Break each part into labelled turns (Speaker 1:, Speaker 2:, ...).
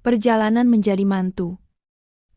Speaker 1: Perjalanan menjadi mantu.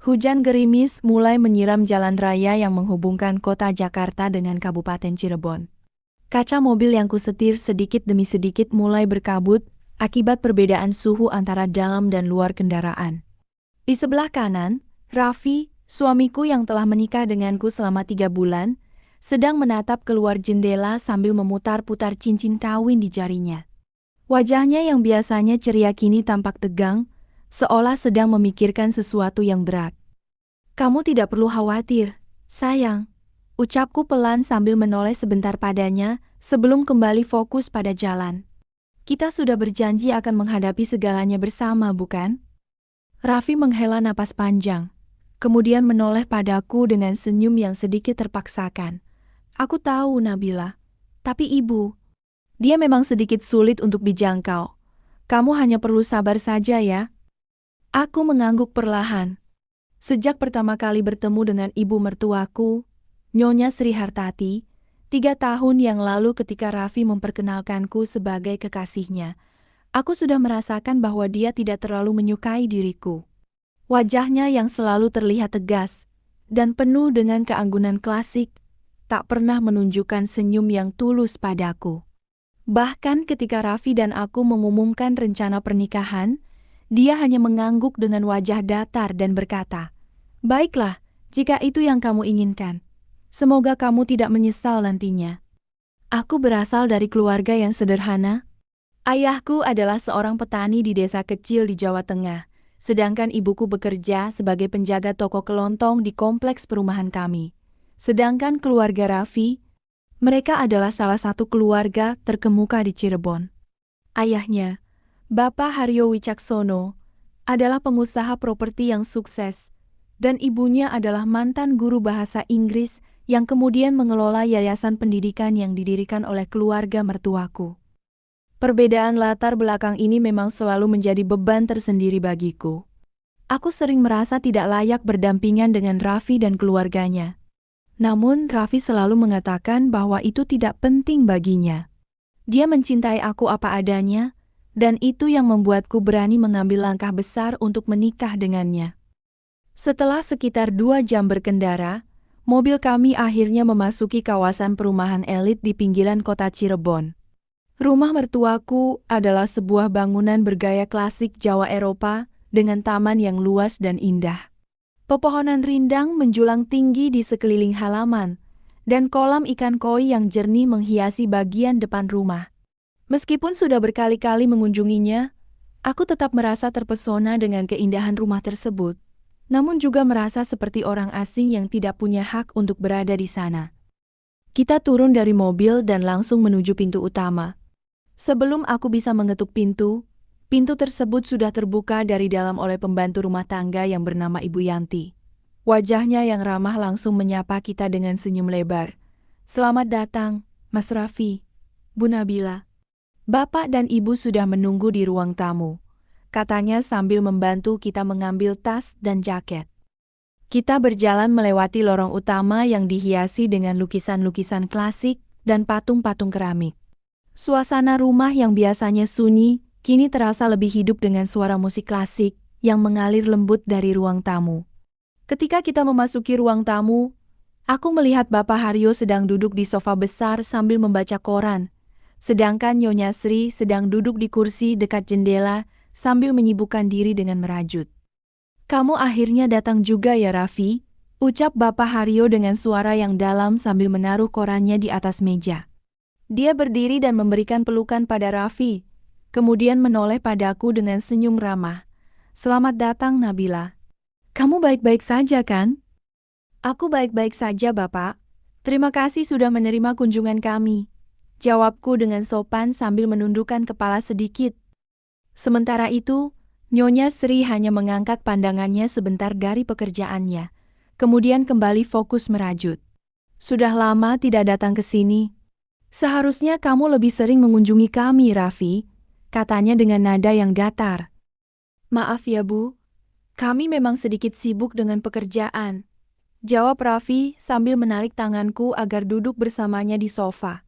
Speaker 1: Hujan gerimis mulai menyiram jalan raya yang menghubungkan kota Jakarta dengan Kabupaten Cirebon. Kaca mobil yang kusetir sedikit demi sedikit mulai berkabut akibat perbedaan suhu antara dalam dan luar kendaraan. Di sebelah kanan, Raffi, suamiku yang telah menikah denganku selama 3 bulan, sedang menatap keluar jendela sambil memutar-putar cincin kawin di jarinya. Wajahnya yang biasanya ceria kini tampak tegang, seolah sedang memikirkan sesuatu yang berat. "Kamu tidak perlu khawatir, sayang," ucapku pelan sambil menoleh sebentar padanya sebelum kembali fokus pada jalan. "Kita sudah berjanji akan menghadapi segalanya bersama, bukan?" Raffi menghela napas panjang, kemudian menoleh padaku dengan senyum yang sedikit terpaksakan. "Aku tahu, Nabila. Tapi ibu, dia memang sedikit sulit untuk dijangkau. Kamu hanya perlu sabar saja ya." Aku mengangguk perlahan. Sejak pertama kali bertemu dengan ibu mertuaku, Nyonya Sri Hartati, 3 tahun yang lalu ketika Raffi memperkenalkanku sebagai kekasihnya, aku sudah merasakan bahwa dia tidak terlalu menyukai diriku. Wajahnya yang selalu terlihat tegas dan penuh dengan keanggunan klasik, tak pernah menunjukkan senyum yang tulus padaku. Bahkan ketika Raffi dan aku mengumumkan rencana pernikahan, dia hanya mengangguk dengan wajah datar dan berkata, "Baiklah, jika itu yang kamu inginkan. Semoga kamu tidak menyesal nantinya." Aku berasal dari keluarga yang sederhana. Ayahku adalah seorang petani di desa kecil di Jawa Tengah, sedangkan ibuku bekerja sebagai penjaga toko kelontong di kompleks perumahan kami. Sedangkan keluarga Raffi, mereka adalah salah satu keluarga terkemuka di Cirebon. Ayahnya, Bapak Haryo Wicaksono, adalah pengusaha properti yang sukses, dan ibunya adalah mantan guru bahasa Inggris yang kemudian mengelola yayasan pendidikan yang didirikan oleh keluarga mertuaku. Perbedaan latar belakang ini memang selalu menjadi beban tersendiri bagiku. Aku sering merasa tidak layak berdampingan dengan Raffi dan keluarganya. Namun Raffi selalu mengatakan bahwa itu tidak penting baginya. Dia mencintai aku apa adanya, dan itu yang membuatku berani mengambil langkah besar untuk menikah dengannya. Setelah sekitar 2 jam berkendara, mobil kami akhirnya memasuki kawasan perumahan elit di pinggiran kota Cirebon. Rumah mertuaku adalah sebuah bangunan bergaya klasik Jawa Eropa dengan taman yang luas dan indah. Pepohonan rindang menjulang tinggi di sekeliling halaman, dan kolam ikan koi yang jernih menghiasi bagian depan rumah. Meskipun sudah berkali-kali mengunjunginya, aku tetap merasa terpesona dengan keindahan rumah tersebut, namun juga merasa seperti orang asing yang tidak punya hak untuk berada di sana. Kita turun dari mobil dan langsung menuju pintu utama. Sebelum aku bisa mengetuk pintu, pintu tersebut sudah terbuka dari dalam oleh pembantu rumah tangga yang bernama Ibu Yanti. Wajahnya yang ramah langsung menyapa kita dengan senyum lebar. "Selamat datang, Mas Raffi, Bu Nabila. Bapak dan Ibu sudah menunggu di ruang tamu," katanya sambil membantu kita mengambil tas dan jaket. Kita berjalan melewati lorong utama yang dihiasi dengan lukisan-lukisan klasik dan patung-patung keramik. Suasana rumah yang biasanya sunyi, kini terasa lebih hidup dengan suara musik klasik yang mengalir lembut dari ruang tamu. Ketika kita memasuki ruang tamu, aku melihat Bapak Haryo sedang duduk di sofa besar sambil membaca koran, sedangkan Nyonya Sri sedang duduk di kursi dekat jendela sambil menyibukkan diri dengan merajut. "Kamu akhirnya datang juga ya, Raffi," ucap Bapak Haryo dengan suara yang dalam sambil menaruh korannya di atas meja. Dia berdiri dan memberikan pelukan pada Raffi, kemudian menoleh padaku dengan senyum ramah. "Selamat datang, Nabila. Kamu baik-baik saja kan?" "Aku baik-baik saja, Bapak. Terima kasih sudah menerima kunjungan kami," jawabku dengan sopan sambil menundukkan kepala sedikit. Sementara itu, Nyonya Sri hanya mengangkat pandangannya sebentar dari pekerjaannya, kemudian kembali fokus merajut. "Sudah lama tidak datang ke sini. Seharusnya kamu lebih sering mengunjungi kami, Raffi," katanya dengan nada yang datar. "Maaf ya, Bu. Kami memang sedikit sibuk dengan pekerjaan," jawab Raffi sambil menarik tanganku agar duduk bersamanya di sofa.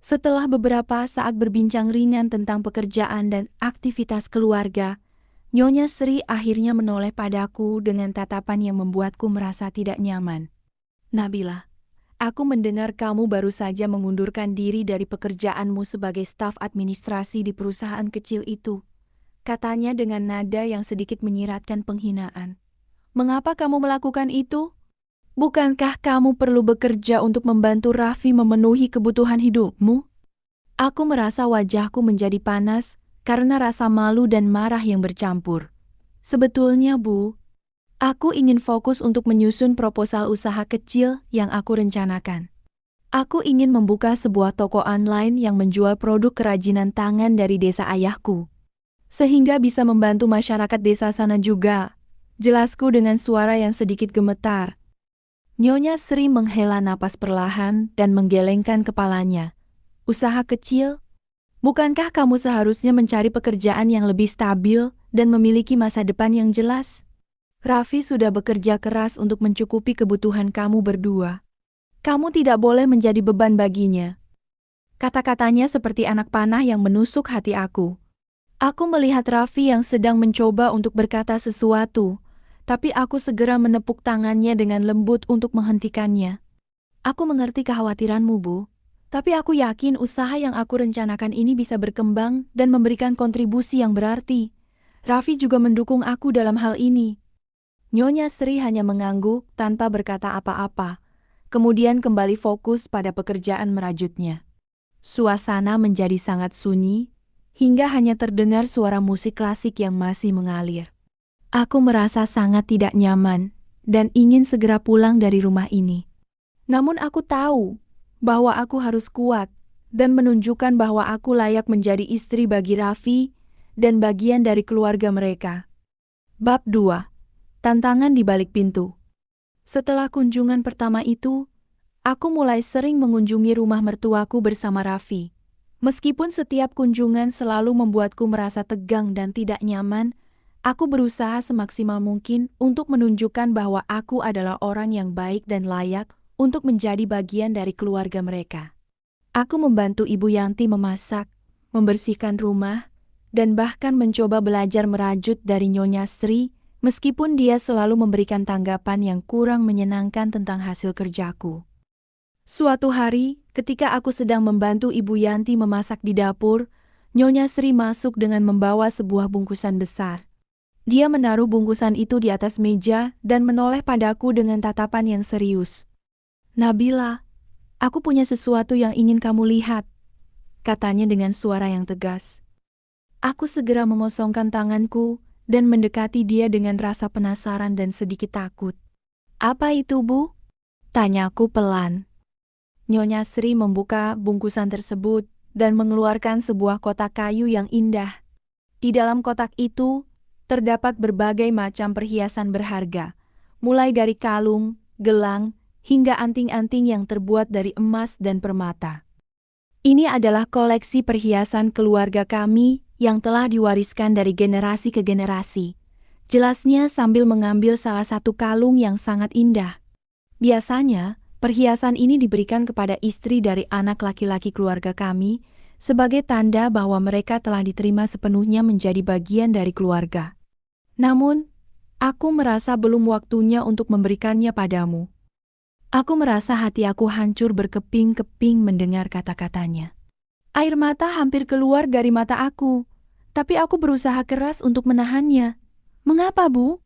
Speaker 1: Setelah beberapa saat berbincang ringan tentang pekerjaan dan aktivitas keluarga, Nyonya Sri akhirnya menoleh padaku dengan tatapan yang membuatku merasa tidak nyaman. Nabila, aku mendengar kamu baru saja mengundurkan diri dari pekerjaanmu sebagai staf administrasi di perusahaan kecil itu. Katanya dengan nada yang sedikit menyiratkan penghinaan. Mengapa kamu melakukan itu? Bukankah kamu perlu bekerja untuk membantu Raffi memenuhi kebutuhan hidupmu? Aku merasa wajahku menjadi panas karena rasa malu dan marah yang bercampur. Sebetulnya, Bu, aku ingin fokus untuk menyusun proposal usaha kecil yang aku rencanakan. Aku ingin membuka sebuah toko online yang menjual produk kerajinan tangan dari desa ayahku, sehingga bisa membantu masyarakat desa sana juga. Jelasku dengan suara yang sedikit gemetar. Nyonya Sri menghela napas perlahan dan menggelengkan kepalanya. Usaha kecil? Bukankah kamu seharusnya mencari pekerjaan yang lebih stabil dan memiliki masa depan yang jelas? Raffi sudah bekerja keras untuk mencukupi kebutuhan kamu berdua. Kamu tidak boleh menjadi beban baginya. Kata-katanya seperti anak panah yang menusuk hati aku. Aku melihat Raffi yang sedang mencoba untuk berkata sesuatu, tapi aku segera menepuk tangannya dengan lembut untuk menghentikannya. Aku mengerti kekhawatiranmu, Bu. Tapi aku yakin usaha yang aku rencanakan ini bisa berkembang dan memberikan kontribusi yang berarti. Raffi juga mendukung aku dalam hal ini. Nyonya Sri hanya mengangguk tanpa berkata apa-apa, kemudian kembali fokus pada pekerjaan merajutnya. Suasana menjadi sangat sunyi, hingga hanya terdengar suara musik klasik yang masih mengalir. Aku merasa sangat tidak nyaman dan ingin segera pulang dari rumah ini. Namun aku tahu bahwa aku harus kuat dan menunjukkan bahwa aku layak menjadi istri bagi Raffi dan bagian dari keluarga mereka. Bab 2. Tantangan di balik pintu. Setelah kunjungan pertama itu, aku mulai sering mengunjungi rumah mertuaku bersama Raffi. Meskipun setiap kunjungan selalu membuatku merasa tegang dan tidak nyaman, aku berusaha semaksimal mungkin untuk menunjukkan bahwa aku adalah orang yang baik dan layak untuk menjadi bagian dari keluarga mereka. Aku membantu Ibu Yanti memasak, membersihkan rumah, dan bahkan mencoba belajar merajut dari Nyonya Sri, meskipun dia selalu memberikan tanggapan yang kurang menyenangkan tentang hasil kerjaku. Suatu hari, ketika aku sedang membantu Ibu Yanti memasak di dapur, Nyonya Sri masuk dengan membawa sebuah bungkusan besar. Dia menaruh bungkusan itu di atas meja dan menoleh padaku dengan tatapan yang serius. Nabila, aku punya sesuatu yang ingin kamu lihat, katanya dengan suara yang tegas. Aku segera memosongkan tanganku dan mendekati dia dengan rasa penasaran dan sedikit takut. Apa itu, Bu? Tanyaku pelan. Nyonya Sri membuka bungkusan tersebut dan mengeluarkan sebuah kotak kayu yang indah. Di dalam kotak itu, terdapat berbagai macam perhiasan berharga, mulai dari kalung, gelang, hingga anting-anting yang terbuat dari emas dan permata. Ini adalah koleksi perhiasan keluarga kami yang telah diwariskan dari generasi ke generasi. Jelasnya sambil mengambil salah satu kalung yang sangat indah. Biasanya, perhiasan ini diberikan kepada istri dari anak laki-laki keluarga kami sebagai tanda bahwa mereka telah diterima sepenuhnya menjadi bagian dari keluarga. Namun, aku merasa belum waktunya untuk memberikannya padamu. Aku merasa hati aku hancur berkeping-keping mendengar kata-katanya. Air mata hampir keluar dari mata aku, tapi aku berusaha keras untuk menahannya. Mengapa, Bu?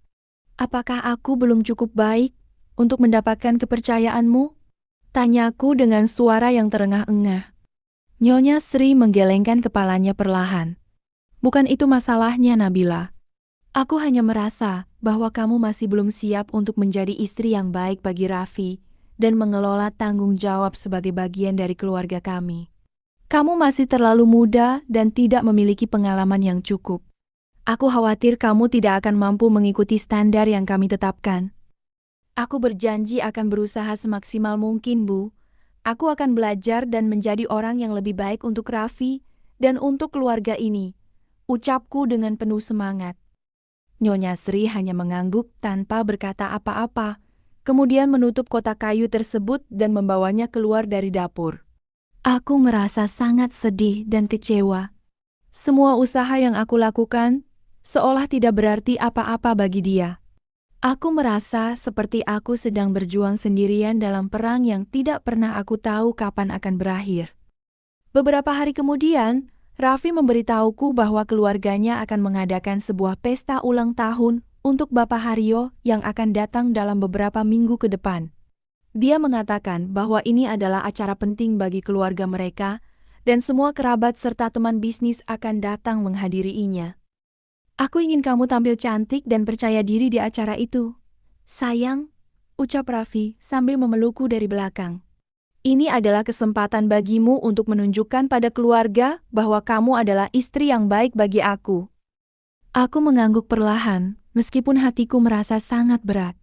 Speaker 1: Apakah aku belum cukup baik untuk mendapatkan kepercayaanmu? Tanyaku dengan suara yang terengah-engah. Nyonya Sri menggelengkan kepalanya perlahan. Bukan itu masalahnya, Nabila. Aku hanya merasa bahwa kamu masih belum siap untuk menjadi istri yang baik bagi Raffi dan mengelola tanggung jawab sebagai bagian dari keluarga kami. Kamu masih terlalu muda dan tidak memiliki pengalaman yang cukup. Aku khawatir kamu tidak akan mampu mengikuti standar yang kami tetapkan. Aku berjanji akan berusaha semaksimal mungkin, Bu. Aku akan belajar dan menjadi orang yang lebih baik untuk Raffi dan untuk keluarga ini. Ucapku dengan penuh semangat. Nyonya Sri hanya mengangguk tanpa berkata apa-apa, kemudian menutup kotak kayu tersebut dan membawanya keluar dari dapur. Aku merasa sangat sedih dan kecewa. Semua usaha yang aku lakukan seolah tidak berarti apa-apa bagi dia. Aku merasa seperti aku sedang berjuang sendirian dalam perang yang tidak pernah aku tahu kapan akan berakhir. Beberapa hari kemudian, Raffi memberitahuku bahwa keluarganya akan mengadakan sebuah pesta ulang tahun untuk Bapak Haryo yang akan datang dalam beberapa minggu ke depan. Dia mengatakan bahwa ini adalah acara penting bagi keluarga mereka dan semua kerabat serta teman bisnis akan datang menghadirinya. Aku ingin kamu tampil cantik dan percaya diri di acara itu. Sayang, ucap Raffi sambil memelukku dari belakang. Ini adalah kesempatan bagimu untuk menunjukkan pada keluarga bahwa kamu adalah istri yang baik bagi aku. Aku mengangguk perlahan, meskipun hatiku merasa sangat berat.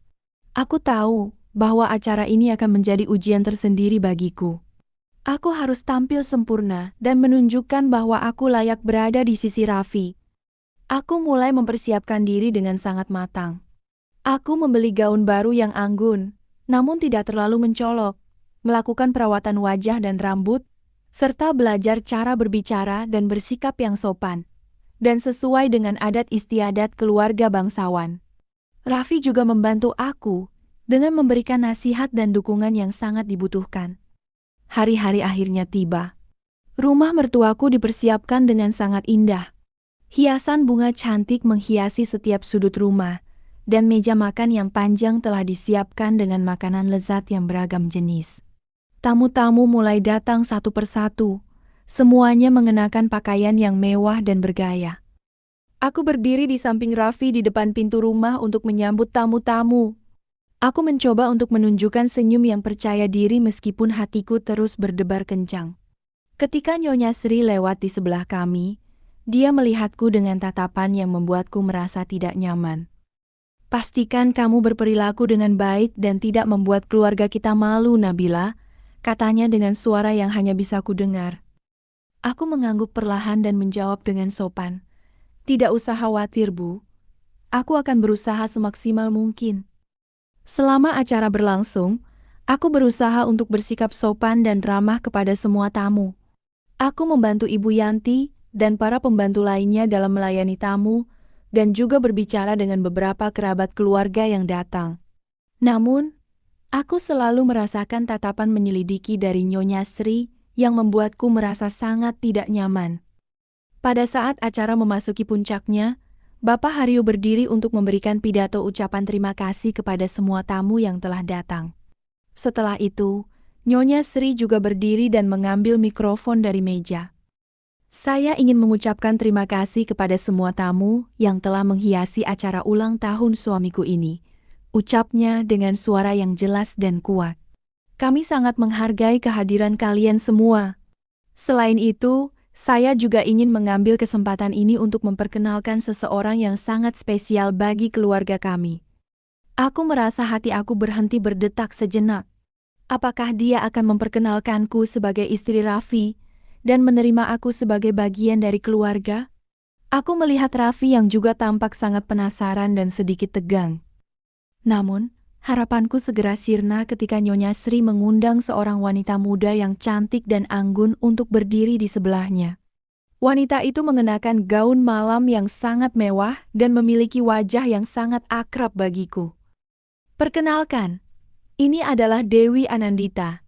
Speaker 1: Aku tahu bahwa acara ini akan menjadi ujian tersendiri bagiku. Aku harus tampil sempurna dan menunjukkan bahwa aku layak berada di sisi Raffi. Aku mulai mempersiapkan diri dengan sangat matang. Aku membeli gaun baru yang anggun, namun tidak terlalu mencolok, melakukan perawatan wajah dan rambut, serta belajar cara berbicara dan bersikap yang sopan, dan sesuai dengan adat istiadat keluarga bangsawan. Raffi juga membantu aku dengan memberikan nasihat dan dukungan yang sangat dibutuhkan. Hari-hari akhirnya tiba. Rumah mertuaku dipersiapkan dengan sangat indah. Hiasan bunga cantik menghiasi setiap sudut rumah, dan meja makan yang panjang telah disiapkan dengan makanan lezat yang beragam jenis. Tamu-tamu mulai datang satu persatu, semuanya mengenakan pakaian yang mewah dan bergaya. Aku berdiri di samping Raffi di depan pintu rumah untuk menyambut tamu-tamu. Aku mencoba untuk menunjukkan senyum yang percaya diri meskipun hatiku terus berdebar kencang. Ketika Nyonya Sri lewat di sebelah kami, dia melihatku dengan tatapan yang membuatku merasa tidak nyaman. Pastikan kamu berperilaku dengan baik dan tidak membuat keluarga kita malu, Nabila, katanya dengan suara yang hanya bisa kudengar. Aku mengangguk perlahan dan menjawab dengan sopan. Tidak usah khawatir, Bu. Aku akan berusaha semaksimal mungkin. Selama acara berlangsung, aku berusaha untuk bersikap sopan dan ramah kepada semua tamu. Aku membantu Ibu Yanti dan para pembantu lainnya dalam melayani tamu dan juga berbicara dengan beberapa kerabat keluarga yang datang. Namun, aku selalu merasakan tatapan menyelidiki dari Nyonya Sri yang membuatku merasa sangat tidak nyaman. Pada saat acara memasuki puncaknya, Bapak Haryo berdiri untuk memberikan pidato ucapan terima kasih kepada semua tamu yang telah datang. Setelah itu, Nyonya Sri juga berdiri dan mengambil mikrofon dari meja. Saya ingin mengucapkan terima kasih kepada semua tamu yang telah menghiasi acara ulang tahun suamiku ini, ucapnya dengan suara yang jelas dan kuat. Kami sangat menghargai kehadiran kalian semua. Selain itu, saya juga ingin mengambil kesempatan ini untuk memperkenalkan seseorang yang sangat spesial bagi keluarga kami. Aku merasa hati aku berhenti berdetak sejenak. Apakah dia akan memperkenalkanku sebagai istri Raffi dan menerima aku sebagai bagian dari keluarga? Aku melihat Raffi yang juga tampak sangat penasaran dan sedikit tegang. Namun, harapanku segera sirna ketika Nyonya Sri mengundang seorang wanita muda yang cantik dan anggun untuk berdiri di sebelahnya. Wanita itu mengenakan gaun malam yang sangat mewah dan memiliki wajah yang sangat akrab bagiku. Perkenalkan, ini adalah Dewi Anandita,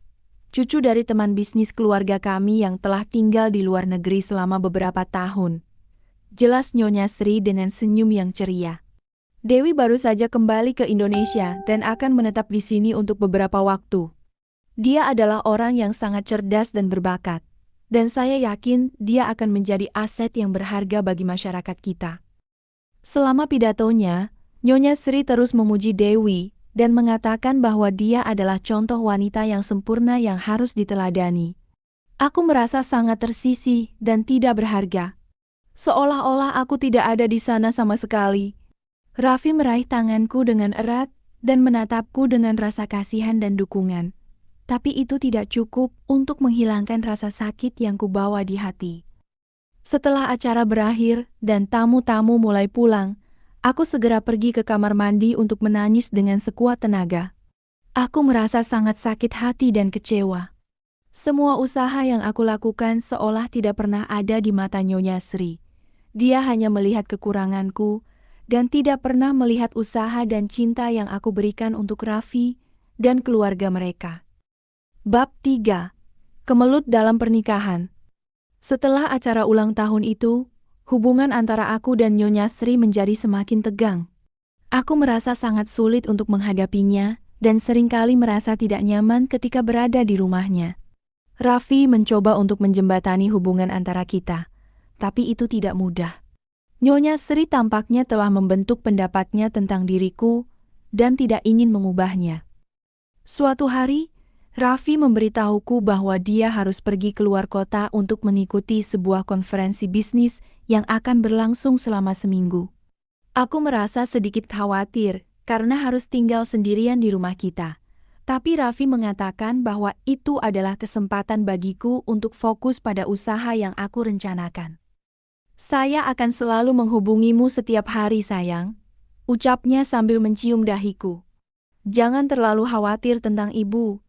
Speaker 1: cucu dari teman bisnis keluarga kami yang telah tinggal di luar negeri selama beberapa tahun. Jelas Nyonya Sri dengan senyum yang ceria. Dewi baru saja kembali ke Indonesia dan akan menetap di sini untuk beberapa waktu. Dia adalah orang yang sangat cerdas dan berbakat, dan saya yakin dia akan menjadi aset yang berharga bagi masyarakat kita. Selama pidatonya, Nyonya Sri terus memuji Dewi dan mengatakan bahwa dia adalah contoh wanita yang sempurna yang harus diteladani. Aku merasa sangat tersisih dan tidak berharga. Seolah-olah aku tidak ada di sana sama sekali. Raffi meraih tanganku dengan erat dan menatapku dengan rasa kasihan dan dukungan. Tapi itu tidak cukup untuk menghilangkan rasa sakit yang kubawa di hati. Setelah acara berakhir dan tamu-tamu mulai pulang, aku segera pergi ke kamar mandi untuk menangis dengan sekuat tenaga. Aku merasa sangat sakit hati dan kecewa. Semua usaha yang aku lakukan seolah tidak pernah ada di mata Nyonya Sri. Dia hanya melihat kekuranganku dan tidak pernah melihat usaha dan cinta yang aku berikan untuk Raffi dan keluarga mereka. Bab 3. Kemelut dalam pernikahan. Setelah acara ulang tahun itu, hubungan antara aku dan Nyonya Sri menjadi semakin tegang. Aku merasa sangat sulit untuk menghadapinya dan seringkali merasa tidak nyaman ketika berada di rumahnya. Raffi mencoba untuk menjembatani hubungan antara kita, tapi itu tidak mudah. Nyonya Sri tampaknya telah membentuk pendapatnya tentang diriku dan tidak ingin mengubahnya. Suatu hari, Raffi memberitahuku bahwa dia harus pergi keluar kota untuk mengikuti sebuah konferensi bisnis yang akan berlangsung selama seminggu. Aku merasa sedikit khawatir karena harus tinggal sendirian di rumah kita. Tapi Raffi mengatakan bahwa itu adalah kesempatan bagiku untuk fokus pada usaha yang aku rencanakan. Saya akan selalu menghubungimu setiap hari, sayang, ucapnya sambil mencium dahiku. Jangan terlalu khawatir tentang ibu.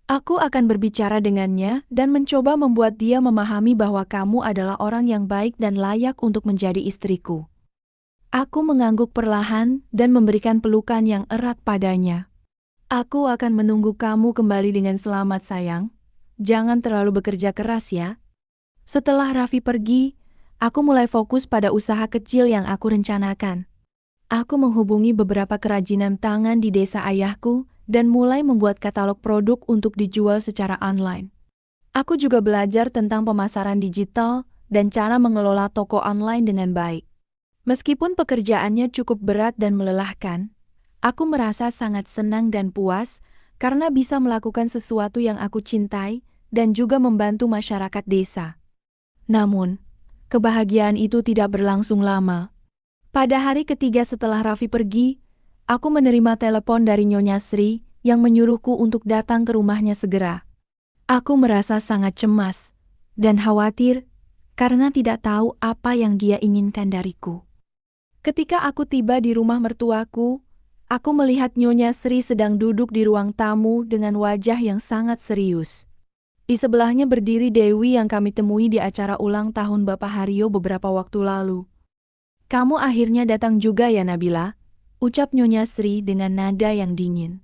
Speaker 1: Aku akan berbicara dengannya dan mencoba membuat dia memahami bahwa kamu adalah orang yang baik dan layak untuk menjadi istriku. Aku mengangguk perlahan dan memberikan pelukan yang erat padanya. Aku akan menunggu kamu kembali dengan selamat, sayang. Jangan terlalu bekerja keras ya. Setelah Raffi pergi, aku mulai fokus pada usaha kecil yang aku rencanakan. Aku menghubungi beberapa kerajinan tangan di desa ayahku dan mulai membuat katalog produk untuk dijual secara online. Aku juga belajar tentang pemasaran digital dan cara mengelola toko online dengan baik. Meskipun pekerjaannya cukup berat dan melelahkan, aku merasa sangat senang dan puas karena bisa melakukan sesuatu yang aku cintai dan juga membantu masyarakat desa. Namun, kebahagiaan itu tidak berlangsung lama. Pada hari ketiga setelah Raffi pergi, aku menerima telepon dari Nyonya Sri yang menyuruhku untuk datang ke rumahnya segera. Aku merasa sangat cemas dan khawatir karena tidak tahu apa yang dia inginkan dariku. Ketika aku tiba di rumah mertuaku, aku melihat Nyonya Sri sedang duduk di ruang tamu dengan wajah yang sangat serius. Di sebelahnya berdiri Dewi yang kami temui di acara ulang tahun Bapak Haryo beberapa waktu lalu. Kamu akhirnya datang juga ya, Nabila, ucap Nyonya Sri dengan nada yang dingin.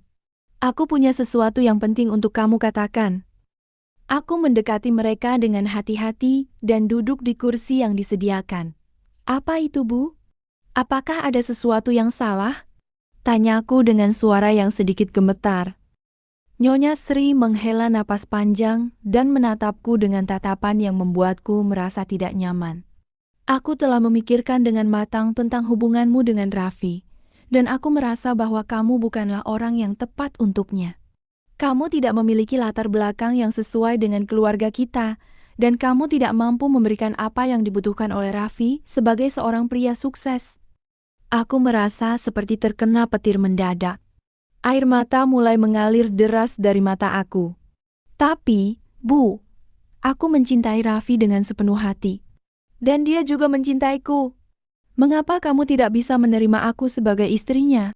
Speaker 1: Aku punya sesuatu yang penting untuk kamu katakan. Aku mendekati mereka dengan hati-hati dan duduk di kursi yang disediakan. Apa itu, Bu? Apakah ada sesuatu yang salah? Tanyaku dengan suara yang sedikit gemetar. Nyonya Sri menghela napas panjang dan menatapku dengan tatapan yang membuatku merasa tidak nyaman. Aku telah memikirkan dengan matang tentang hubunganmu dengan Raffi, dan aku merasa bahwa kamu bukanlah orang yang tepat untuknya. Kamu tidak memiliki latar belakang yang sesuai dengan keluarga kita, dan kamu tidak mampu memberikan apa yang dibutuhkan oleh Raffi sebagai seorang pria sukses. Aku merasa seperti terkena petir mendadak. Air mata mulai mengalir deras dari mata aku. Tapi, Bu, aku mencintai Raffi dengan sepenuh hati. Dan dia juga mencintaiku. Mengapa kamu tidak bisa menerima aku sebagai istrinya?